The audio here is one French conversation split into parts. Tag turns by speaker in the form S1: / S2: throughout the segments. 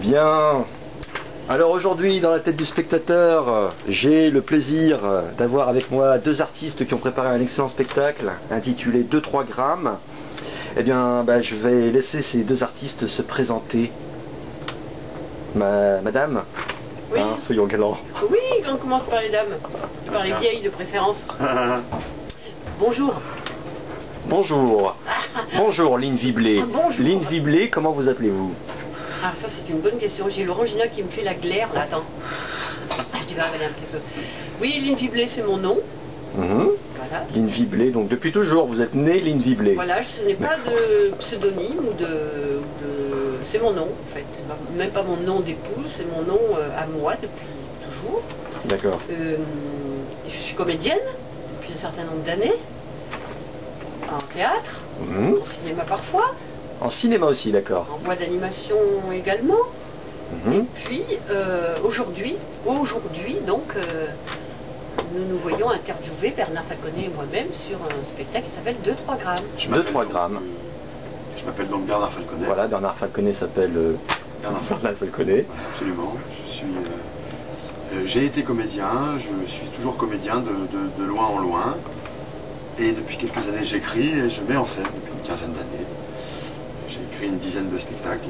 S1: Bien. Alors aujourd'hui, dans la tête du spectateur, j'ai le plaisir d'avoir avec moi deux artistes qui ont préparé un excellent spectacle intitulé 2-3 grammes. Eh bien, je vais laisser ces deux artistes se présenter. Madame,
S2: oui.
S1: Soyons galants.
S2: Oui, on commence par les dames, par les vieilles de préférence. Bonjour.
S1: Bonjour. Bonjour, Lynn Viblé.
S2: Bonjour.
S1: Lynn Viblé, comment vous appelez-vous?
S2: Ah, ça c'est une bonne question. J'ai l'orangina qui me fait la glaire, là, attends. Je vais avaler un petit peu. Oui, Lynn Viblé, c'est mon nom. Voilà.
S1: Lynn Viblé, donc depuis toujours, vous êtes née Lynn Viblé.
S2: Voilà, ce n'est pas de pseudonyme ou de... C'est mon nom, en fait. C'est même pas mon nom d'épouse, c'est mon nom à moi depuis toujours.
S1: D'accord.
S2: Je suis comédienne depuis un certain nombre d'années. En théâtre, en cinéma parfois.
S1: En cinéma aussi, d'accord.
S2: En voix d'animation également. Et puis, aujourd'hui, donc, nous nous voyons interviewer Bernard Falconet et moi-même sur un spectacle qui s'appelle 2-3 grammes.
S1: 2-3 grammes.
S3: Je m'appelle donc Bernard Falconet.
S1: Voilà, Bernard Falconet s'appelle Bernard Falconet.
S3: Absolument. J'ai été comédien, je suis toujours comédien de loin en loin. Et depuis quelques années, j'écris et je mets en scène depuis une quinzaine d'années. J'ai écrit une dizaine de spectacles.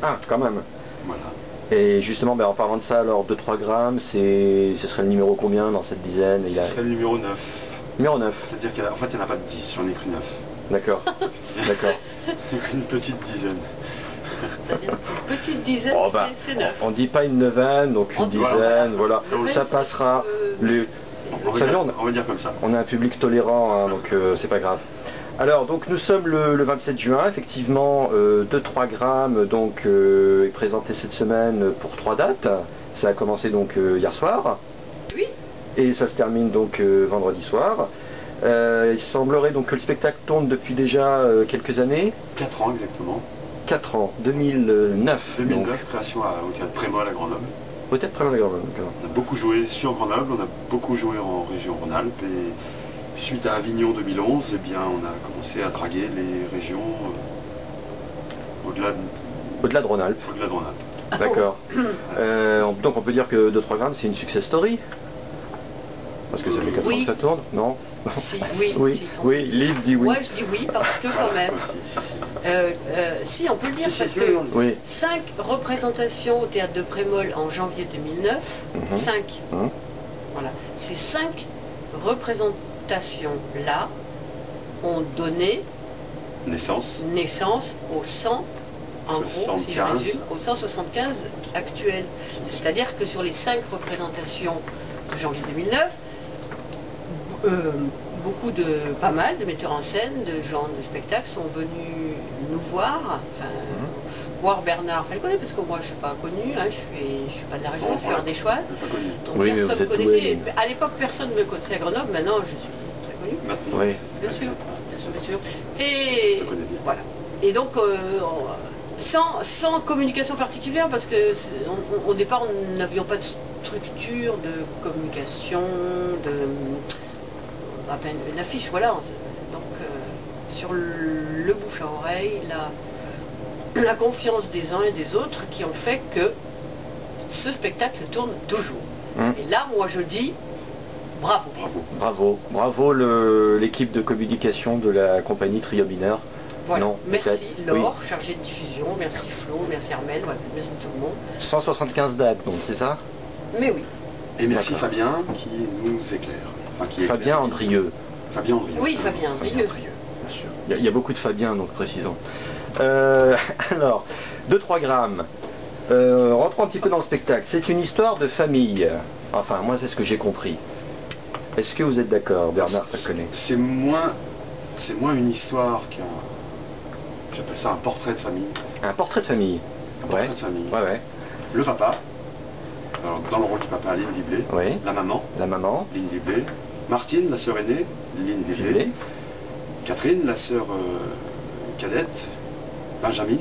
S1: Ah, quand même.
S3: Voilà.
S1: Et justement, en parlant de ça, alors 2-3 grammes, ce serait le numéro combien dans cette dizaine?
S3: Ce serait le numéro 9.
S1: Numéro 9.
S3: C'est-à-dire qu'en fait, il n'y en a pas de 10, j'en ai écrit 9.
S1: D'accord. D'accord.
S3: Une petite dizaine.
S2: C'est-à-dire une petite dizaine, c'est 9.
S1: On dit pas une neuvaine, donc une dizaine, voilà. Ça passera.
S3: On va dire comme ça.
S1: On a un public tolérant, donc c'est pas grave. Alors, donc nous sommes le 27 juin, effectivement, 2-3 grammes donc, est présenté cette semaine pour 3 dates. Ça a commencé donc hier soir.
S2: Oui.
S1: Et ça se termine donc vendredi soir. Il semblerait donc que le spectacle tourne depuis déjà quelques années.
S3: 4 ans exactement.
S1: 4 ans, 2009.
S3: 2009,
S1: donc.
S3: création au théâtre Prémol à Grenoble.
S1: Peut-être Prémol à Grenoble.
S3: On a beaucoup joué sur Grenoble, on a beaucoup joué en région Rhône-Alpes et suite à Avignon 2011, eh bien, on a commencé à draguer les régions au-delà
S1: de Rhône-Alpes.
S3: Au-delà de Rhône-Alpes.
S1: D'accord. Donc on peut dire que 2-3 grammes c'est une success story. Parce que ça fait 4 ans que ça tourne, non?
S2: Si, oui,
S1: oui,
S2: si,
S1: oui, Lynn dit oui.
S2: Moi je dis oui parce que quand même. Si, on peut le dire parce que 5 représentations au théâtre de Prémol en janvier 2009, 5. Voilà. Ces 5 représentations-là ont donné naissance au 100, en gros, si je résume, au 175 actuel. C'est-à-dire que sur les 5 représentations de janvier 2009, pas mal de metteurs en scène, de gens de spectacle sont venus nous voir, voir Bernard Falconet, parce que moi je ne suis pas connu, je suis pas de la région, je suis ardéchoise. Donc
S1: oui,
S2: personne ne me connaissait. À l'époque personne ne me connaissait à Grenoble, maintenant je suis très connu.
S3: Maintenant,
S1: oui.
S2: Bien sûr. Et voilà. Et donc sans communication particulière, parce que au départ nous n'avions pas de structure de communication, à peine une affiche, voilà. Donc sur le bouche à oreille, la confiance des uns et des autres qui ont fait que ce spectacle tourne toujours. Et là, moi je dis bravo.
S1: Bravo l'équipe de communication de la compagnie Trio Binaire.
S2: Voilà.
S1: Non,
S2: merci Laure, chargée de diffusion, merci Flo, merci Armel, merci tout le monde.
S1: 175 dates, donc c'est ça?
S2: Mais oui.
S3: Et merci Fabien qui nous éclaire.
S1: Fabien Andrieux.
S3: Fabien Andrieux.
S2: Oui, Fabien Andrieux.
S3: Bien sûr.
S1: Il y a beaucoup de Fabien, donc précisons. Alors, 2-3 grammes. Rentrons un petit peu dans le spectacle. C'est une histoire de famille. Enfin, moi, c'est ce que j'ai compris. Est-ce que vous êtes d'accord, Bernard Falconet?
S3: C'est moins une histoire j'appelle ça un portrait de famille.
S1: Un portrait de famille.
S3: Portrait de famille.
S1: Ouais.
S3: Le papa. Alors, dans le rôle du papa, Lynn Viblé.
S1: Oui.
S3: La maman. Lynn Viblé. Martine, la sœur aînée, Lynn Viblé. Catherine, la sœur cadette. Benjamin,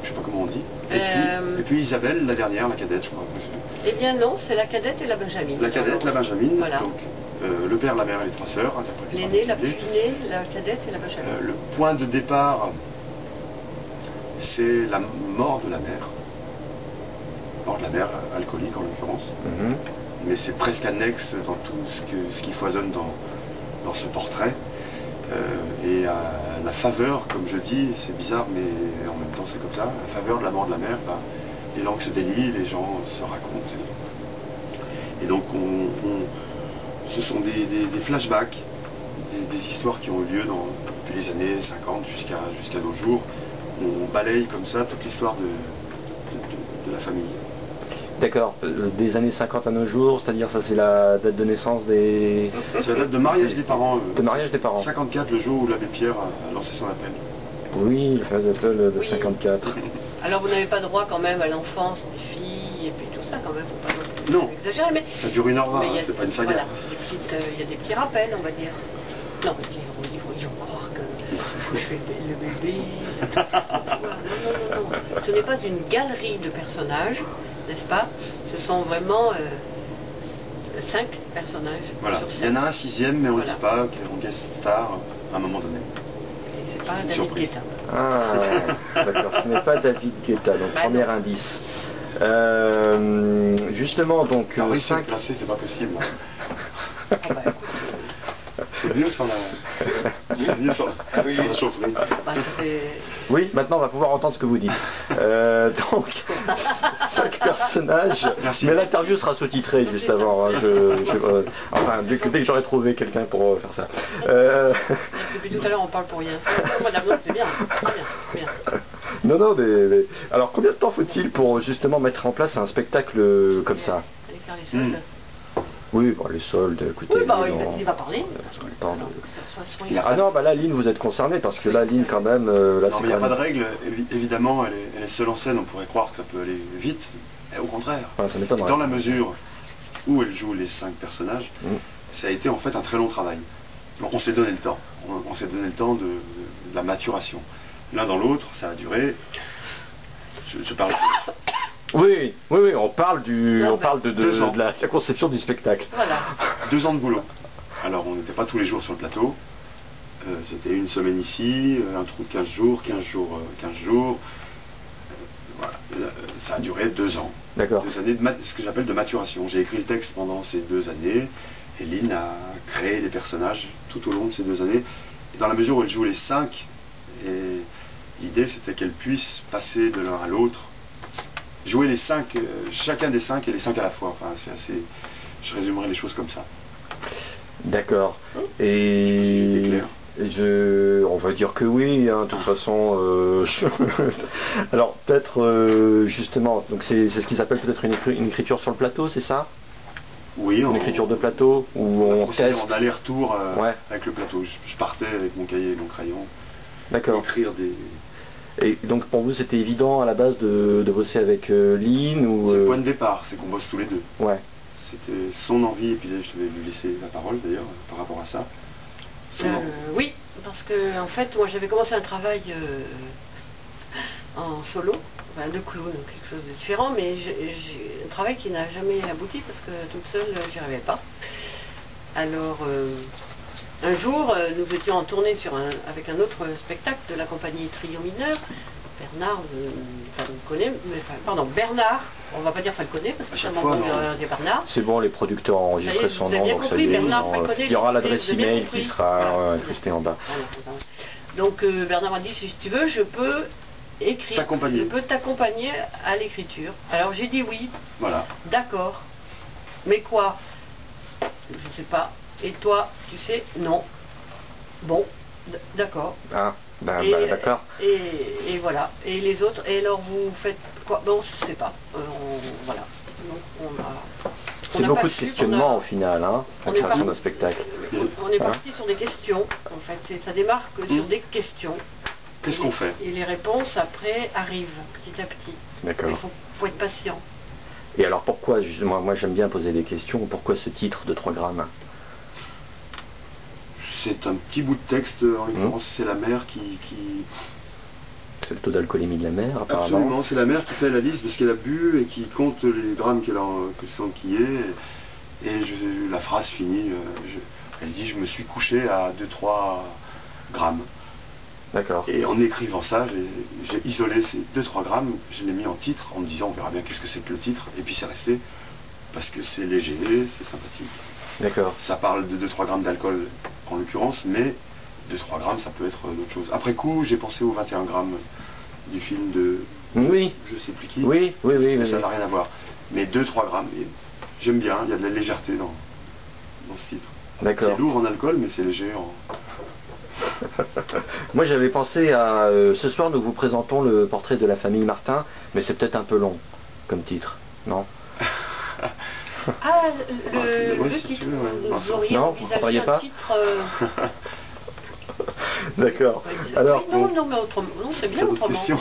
S3: je ne sais pas comment on dit. Et puis Isabelle, la dernière, la cadette, je crois.
S2: Eh bien non, c'est la cadette et la Benjamin.
S3: La cadette, la Benjamin.
S2: Voilà.
S3: Donc, le père, la mère et les 3 sœurs, interprétés par
S2: l'aînée, la plus aînée, la cadette et la Benjamin.
S3: Le point de départ, c'est la mort de la mère. bord de la mer, alcoolique en l'occurrence. Mais c'est presque annexe dans tout ce qui foisonne dans ce portrait. Et à la faveur, comme je dis, c'est bizarre, mais en même temps c'est comme ça, à la faveur de la mort de la mère, les langues se délient, les gens se racontent. Et donc ce sont des flashbacks, des histoires qui ont eu lieu depuis les années 50 jusqu'à nos jours. On balaye comme ça toute l'histoire de la famille.
S1: D'accord, des années 50 à nos jours, c'est-à-dire ça c'est la date de naissance des...
S3: C'est la date de mariage des parents.
S1: De mariage des parents.
S3: 54, le jour où l'abbé Pierre a lancé son appel.
S1: Oui, le fameux appel de 54.
S2: Alors vous n'avez pas droit quand même à l'enfance des filles et puis tout ça quand même, faut pas
S3: non
S2: exagérer, mais...
S3: Ça dure 1h20, c'est pas une saga.
S2: Voilà, il y a des petits rappels, on va dire. Non, parce qu'ils vont croire que je fais le bébé... Non. Ce n'est pas une galerie de personnages, n'est-ce pas? Ce sont vraiment 5 personnages.
S3: Voilà, il y en a un 6e, mais on ne dit pas, qui est en guest star à un moment donné.
S2: Et c'est pas David Guetta.
S1: Ah, d'accord, ce n'est pas David Guetta, donc premier indice. Justement, donc...
S3: oui, 5 placés, c'est pas possible. C'est mieux sans la chaufferie.
S1: Oui, maintenant on va pouvoir entendre ce que vous dites. Donc, 5 personnages.
S3: Merci.
S1: Mais l'interview sera sous-titrée juste avant. Hein, enfin, dès que j'aurai trouvé quelqu'un pour faire ça.
S2: Depuis tout à l'heure on parle pour rien. C'est bien.
S1: Non, mais... Alors, combien de temps faut-il pour justement mettre en place un spectacle comme ça?
S2: Aller faire les soldes.
S1: Oui, bon, les soldes, écoutez...
S2: Oui, il va parler.
S1: Ah non, là, Lynn, vous êtes concerné, parce que là, Lynn, quand même...
S3: non, mais il n'y a pas de règle. Évidemment, elle est seule en scène, on pourrait croire que ça peut aller vite. Et au contraire,
S1: ça m'étonnerait.
S3: Dans la mesure où elle joue les 5 personnages, ça a été en fait un très long travail. Donc on s'est donné le temps. On s'est donné le temps de la maturation. L'un dans l'autre, ça a duré... Je parle...
S1: Oui, on parle de la conception du spectacle.
S2: Voilà.
S3: 2 ans de boulot. Alors on n'était pas tous les jours sur le plateau. C'était une semaine ici, un trou de 15 jours. Voilà. Ça a duré 2 ans.
S1: D'accord.
S3: 2 années ce que j'appelle de maturation. J'ai écrit le texte pendant ces 2 années et Lynn a créé les personnages tout au long de ces 2 années. Et dans la mesure où elle joue les 5, et l'idée c'était qu'elle puisse passer de l'un à l'autre. Jouer les 5, chacun des 5 et les 5 à la fois. Enfin, c'est assez. Je résumerai les choses comme ça.
S1: D'accord. Et on va dire que oui, hein, de toute façon. Alors peut-être justement, donc c'est ce qu'ils appellent peut-être une écriture sur le plateau, c'est ça?
S3: Oui.
S1: Une écriture de plateau où on teste.
S3: En aller-retour avec le plateau. Je partais avec mon cahier et mon crayon.
S1: D'accord.
S3: Écrire des.
S1: Et donc pour vous c'était évident à la base de bosser avec Lynn ou...
S3: C'est le point de départ, c'est qu'on bosse tous les deux.
S1: Ouais.
S3: C'était son envie, et puis je devais lui laisser la parole d'ailleurs par rapport à ça.
S2: Oui, parce que en fait moi j'avais commencé un travail en solo, de clown, quelque chose de différent, mais j'ai un travail qui n'a jamais abouti parce que toute seule j'y arrivais pas. Alors... un jour, nous étions en tournée avec un autre spectacle de la compagnie Trio Mineur. Bernard, Bernard, on va pas dire Falconet parce que c'est un moment de Bernard.
S1: C'est bon, les producteurs ont enregistré son nom, donc ça y est, il y aura l'adresse email qui sera incrustée en bas.
S2: Donc Bernard m'a dit, si tu veux, je peux écrire, je peux t'accompagner à l'écriture. Alors j'ai dit oui,
S3: voilà. D'accord,
S2: mais quoi? Je sais pas. Et toi, tu sais, non. Bon, d'accord.
S1: Ah, d'accord.
S2: Et voilà. Et les autres, et alors vous faites quoi? Bon, je sais pas. Voilà. Donc
S1: c'est beaucoup de questionnements au final, hein, la création d'un spectacle.
S2: On est parti sur des questions, en fait. Ça démarque sur des questions.
S3: Qu'est-ce qu'on fait?
S2: Et les réponses après arrivent petit à petit.
S1: D'accord.
S2: Il faut être patient.
S1: Et alors pourquoi, justement, moi j'aime bien poser des questions, pourquoi ce titre de 3 grammes?
S3: C'est un petit bout de texte, en l'occurrence c'est la mère qui...
S1: C'est le taux d'alcoolémie de la mère, apparemment.
S3: Absolument, c'est la mère qui fait la liste de ce qu'elle a bu et qui compte les drames qu'elle a enquillés. Et la phrase finit, elle dit « je me suis couché à 2-3 grammes ».
S1: D'accord.
S3: Et en écrivant ça, j'ai isolé ces 2-3 grammes, je l'ai mis en titre en me disant on verra bien qu'est-ce que c'est que le titre, et puis c'est resté parce que c'est léger, c'est sympathique.
S1: D'accord.
S3: Ça parle de 2-3 grammes d'alcool en l'occurrence, mais 2-3 grammes ça peut être d'autres choses. Après coup, j'ai pensé aux 21 grammes du film de
S1: Oui.
S3: je sais plus qui,
S1: Oui, oui, oui.
S3: mais
S1: oui,
S3: ça
S1: oui.
S3: n'a rien à voir. Mais 2-3 grammes, et j'aime bien, il y a de la légèreté dans ce titre.
S1: D'accord.
S3: C'est lourd en alcool, mais c'est léger en...
S1: Moi j'avais pensé à ce soir nous vous présentons le portrait de la famille Martin, mais c'est peut-être un peu long comme titre, non?
S2: Ah,
S3: ouais,
S2: le
S3: si
S2: titre,
S3: tu veux, ouais.
S2: vous auriez
S1: Non, vous ne
S2: envisagé
S1: croyez
S2: un
S1: pas
S2: titre...
S1: D'accord.
S2: oui,
S1: Alors,
S2: non, non, mais autrement, non, c'est bien
S3: T'as d'autres
S2: autrement.
S3: questions?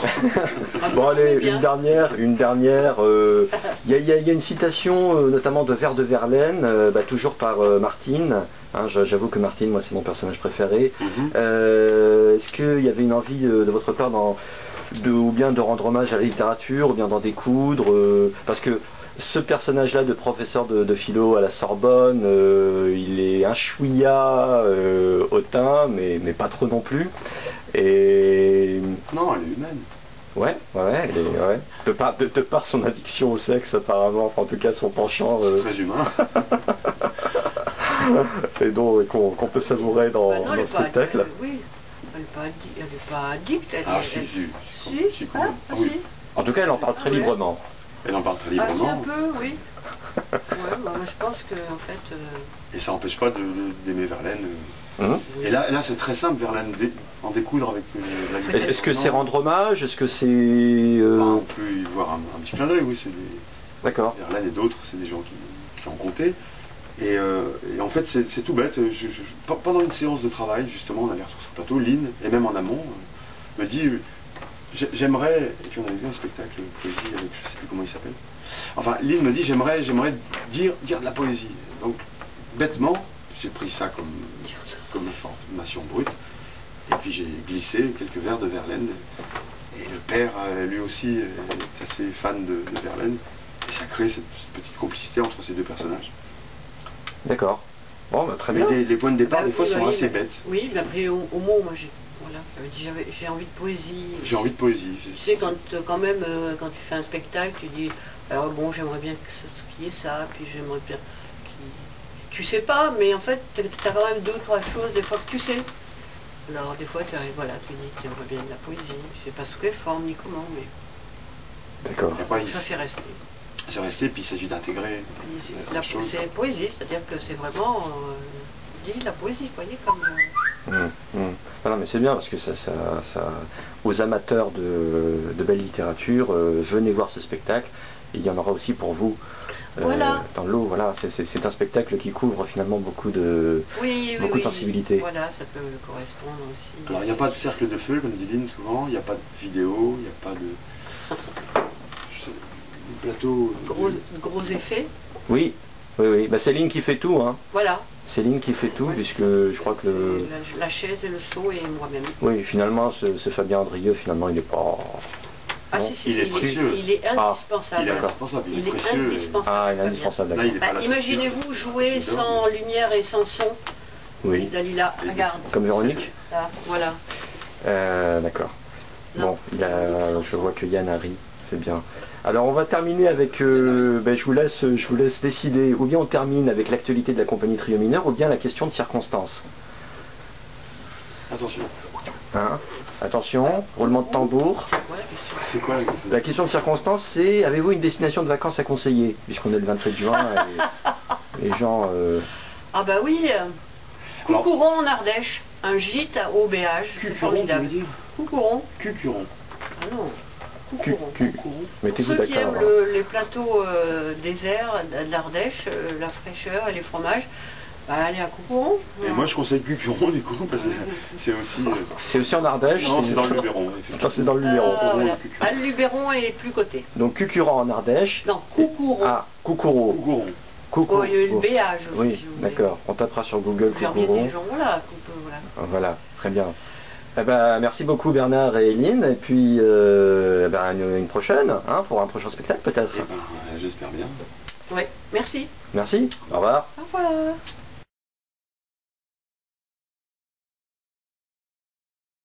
S2: Ah,
S1: bon
S2: non,
S1: allez,
S2: mais bien.
S1: une dernière. Il y a une citation notamment de Vers de Verlaine, toujours par Martine. Hein, j'avoue que Martine, moi c'est mon personnage préféré. Est-ce qu'il y avait une envie de votre part ou bien de rendre hommage à la littérature, ou bien d'en découdre parce que ce personnage-là de professeur de philo à la Sorbonne, il est un chouïa hautain, mais pas trop non plus. Et
S3: Non, elle est humaine.
S1: ouais, elle est, ouais. De par son addiction au sexe apparemment, enfin en tout cas son penchant.
S3: C'est très humain.
S1: Et donc qu'on peut savourer dans
S2: Bah non, elle
S1: le
S2: est pas-
S1: spectacle.
S2: oui, elle n'est pas addicte.
S3: Ah,
S2: elle-
S3: si, quand même.
S2: Ah,
S3: Oui.
S2: si.
S1: En tout cas, elle en parle très
S2: Ah ouais.
S1: librement.
S3: Elle en parle très
S2: Ah, si,
S3: librement.
S2: un peu, oui. Ouais, bah, moi, je pense que, en fait...
S3: Et ça n'empêche pas d'aimer Verlaine.
S1: Hein
S3: Et là c'est très simple, Verlaine, en découdre avec la guitare.
S1: Est-ce que c'est rendre hommage? Est-ce que c'est...
S3: On peut y voir un petit clin d'œil, oui.
S1: D'accord.
S3: Verlaine et d'autres, c'est des gens qui ont compté. Et en fait, c'est tout bête. Pendant une séance de travail, justement, on allait retrouver sur le plateau, Lynn, et même en amont, me dit j'aimerais, et puis on avait vu un spectacle poésie avec, je sais plus comment il s'appelle. Enfin, Lynn me dit j'aimerais dire de la poésie. Donc, bêtement, j'ai pris ça comme information brute, et puis j'ai glissé quelques vers de Verlaine. Et le père, lui aussi, est assez fan de Verlaine, et ça crée cette petite complicité entre ces deux personnages.
S1: D'accord. Bon, bah, très
S3: Mais
S1: bien.
S3: les points de départ,
S2: bah,
S3: des fois,
S2: oui,
S3: sont
S2: oui,
S3: assez
S2: mais-
S3: bêtes.
S2: Oui, mais après, au mot, moi, j'ai envie de poésie.
S3: J'ai envie de poésie.
S2: Tu sais, quand même, quand tu fais un spectacle, tu dis, alors bon, j'aimerais bien qu'il y ait ça, puis j'aimerais bien tu sais pas, mais en fait, tu as quand même 2 ou 3 choses, des fois, que tu sais. Alors, des fois, tu arrives, voilà, tu dis que tu aimerais bien de la poésie, tu sais pas sous quelle forme, ni comment, mais
S1: D'accord.
S3: Et après,
S2: ça, c'est resté.
S3: c'est resté, puis il s'agit d'intégrer la chose.
S2: C'est poésie, c'est-à-dire que c'est vraiment, dit la poésie, vous voyez, comme...
S1: Ah non, mais c'est bien parce que ça, aux amateurs de belle littérature, venez voir ce spectacle. Et il y en aura aussi pour vous
S2: Voilà.
S1: dans l'eau. Voilà, c'est un spectacle qui couvre finalement beaucoup de sensibilité.
S2: Voilà, ça peut correspondre aussi.
S3: Alors, il n'y a pas de cercle de feu, comme dit Lynn souvent, il n'y a pas de vidéo, il n'y a pas de... plateau...
S2: Gros effet.
S1: Oui. Bah, c'est Lynn qui fait tout, hein.
S2: Voilà.
S1: C'est Lynn qui fait tout,
S2: Ouais,
S1: puisque
S2: c'est
S1: je crois que...
S2: la chaise et le seau et moi-même.
S1: Oui, finalement, ce Fabien Andrieux, finalement, il n'est pas...
S2: Ah
S1: Non,
S2: si, si,
S3: il est précieux.
S2: il est indispensable.
S3: Il est indispensable, il est
S2: Il est
S3: précieux.
S2: indispensable.
S1: Ah, il est
S2: Fabien.
S1: indispensable,
S3: Là,
S1: d'accord.
S3: il est pas là.
S2: Imaginez-vous jouer sans lumière et sans son.
S1: Oui.
S2: Dalila, regarde.
S1: Comme Véronique.
S2: Là, voilà.
S1: D'accord.
S2: Non.
S1: Bon, je vois que Yann a ri, c'est bien. Alors on va terminer avec, je vous laisse décider, ou bien on termine avec l'actualité de la compagnie Trio Mineur, ou bien la question de circonstance.
S3: Attention.
S1: Hein? Attention, roulement de tambour.
S2: C'est quoi la question?
S3: C'est quoi la question?
S1: La question de circonstance, c'est avez-vous une destination de vacances à conseiller? Puisqu'on est le 27 juin, et les gens...
S2: Ah bah oui,
S3: Alors-
S2: Coucouron en Ardèche, un gîte au Béage, c'est
S3: Cucuron, tu
S2: formidable.
S3: veux dire?
S2: Coucouron.
S3: Cucuron.
S2: Ah non, Coucouron.
S3: Coucouron.
S1: Mettez-vous
S2: Ceux qui
S1: d'accord.
S2: aiment les plateaux déserts d'Ardèche, la fraîcheur et les fromages, bah allez à Coucouron.
S3: Et moi, je conseille Cucuron, du coup, parce que c'est aussi...
S1: C'est aussi en Ardèche.
S3: Non, c'est dans le Luberon.
S1: Non, c'est dans le Luberon.
S2: Voilà.
S3: Cucuron.
S2: Ah, le Luberon est plus coté.
S1: Donc Cucuran en Ardèche.
S2: Non, Coucouron.
S1: Ah, Coucouro.
S3: Cucuron.
S2: Oh, il y a eu le Béage aussi.
S1: Oui,
S2: si vous voulez.
S1: d'accord. On tapera sur Google
S2: Faire bien
S1: Coucouro.
S2: des gens, voilà. Voilà.
S1: Voilà, très bien. Eh ben, merci beaucoup Bernard et Eline. Et puis une prochaine, hein, pour un prochain spectacle peut-être.
S3: Eh ben, j'espère bien.
S2: Oui, merci.
S1: Merci, au revoir.
S2: Au revoir.